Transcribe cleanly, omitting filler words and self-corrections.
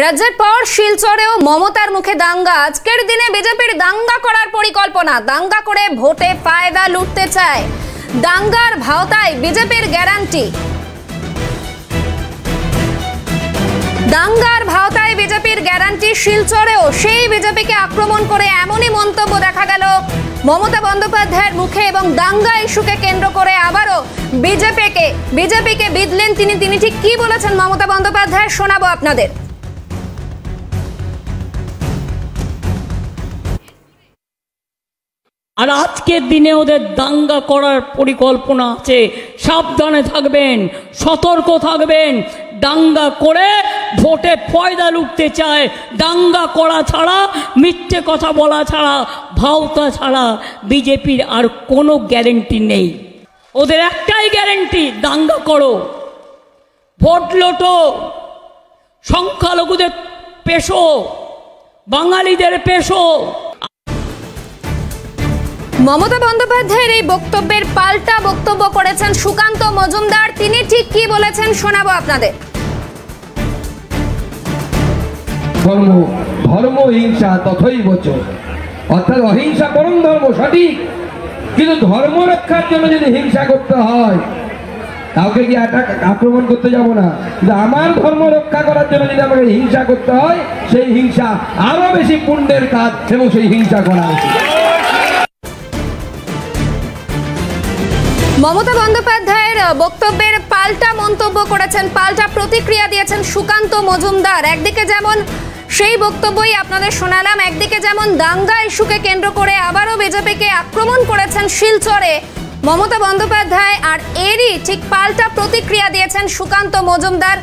রাজ্যের পর শিলচরেও মমতার মুখে দাঙ্গা। আজকের দিনে বিজেপির দাঙ্গা করার পরিকল্পনা, দাঙ্গা করে ভোটে ফায়দা লুটতে চায়। দাঙ্গার ভাওতায় বিজেপির গ্যারান্টি। দাঙ্গার ভাওতায় বিজেপির গ্যারান্টি। শিলচরেও সেই বিজেপিকে আক্রমণ করে এমনই মন্তব্য দেখা গেল মমতা বন্দ্যোপাধ্যায়ের মুখে এবং দাঙ্গা ইস্যুকে কেন্দ্র করে আবারও বিজেপিকে বিঁধলেন তিনি। ঠিক কি বলেছেন মমতা বন্দ্যোপাধ্যায় শোনাবো আপনাদের। আর আজকের দিনে ওদের দাঙ্গা করার পরিকল্পনা আছে। সাবধানে থাকবেন, সতর্ক থাকবেন। দাঙ্গা করে ভোটে ফয়দা লুটতে চায়। দাঙ্গা করা ছাড়া, মিথ্যে কথা বলা ছাড়া, ভাওতা ছাড়া বিজেপির আর কোনো গ্যারেন্টি নেই। ওদের একটাই গ্যারেন্টি, দাঙ্গা করো, ভোট লোটো, সংখ্যালঘুদের পেশো, বাঙালিদের পেশো। মমতা বন্দ্যোপাধ্যায়ের এই বক্তব্যের পাল্টা বক্তব্য করেছেন সুকান্ত মজুমদার। তিনি ঠিক কি বলেছেন শোনাবো আপনাদের। ধর্ম হিংসা তথই বচন, অর্থাৎ অহিংসা পরম ধর্ম, সঠিক। কিন্তু ধর্ম রক্ষার জন্য যদি হিংসা করতে হয়, কাউকে কি আক্রমণ করতে যাব না, কিন্তু আমার ধর্ম রক্ষা করার জন্য যদি আমাকে হিংসা করতে হয়, সেই হিংসা আরো বেশি পুণ্যের কাজ এবং সেই হিংসা করা উচিত। মমতা বন্দ্যোপাধ্যায়ের বক্তব্যের পাল্টা মন্তব্য করেছেন, পাল্টা প্রতিক্রিয়া দিয়েছেন সুকান্ত মজুমদার। একদিকে যেমন সেই বক্তব্যই আপনাদের শোনালাম, একদিকে যেমন দাঙ্গা ইস্যুকে কেন্দ্র করে আবারও বিজেপিকে আক্রমণ করেছেন শিলচরে মমতা বন্দ্যোপাধ্যায়, আর এরই ঠিক পাল্টা প্রতিক্রিয়া দিয়েছেন সুকান্ত মজুমদার।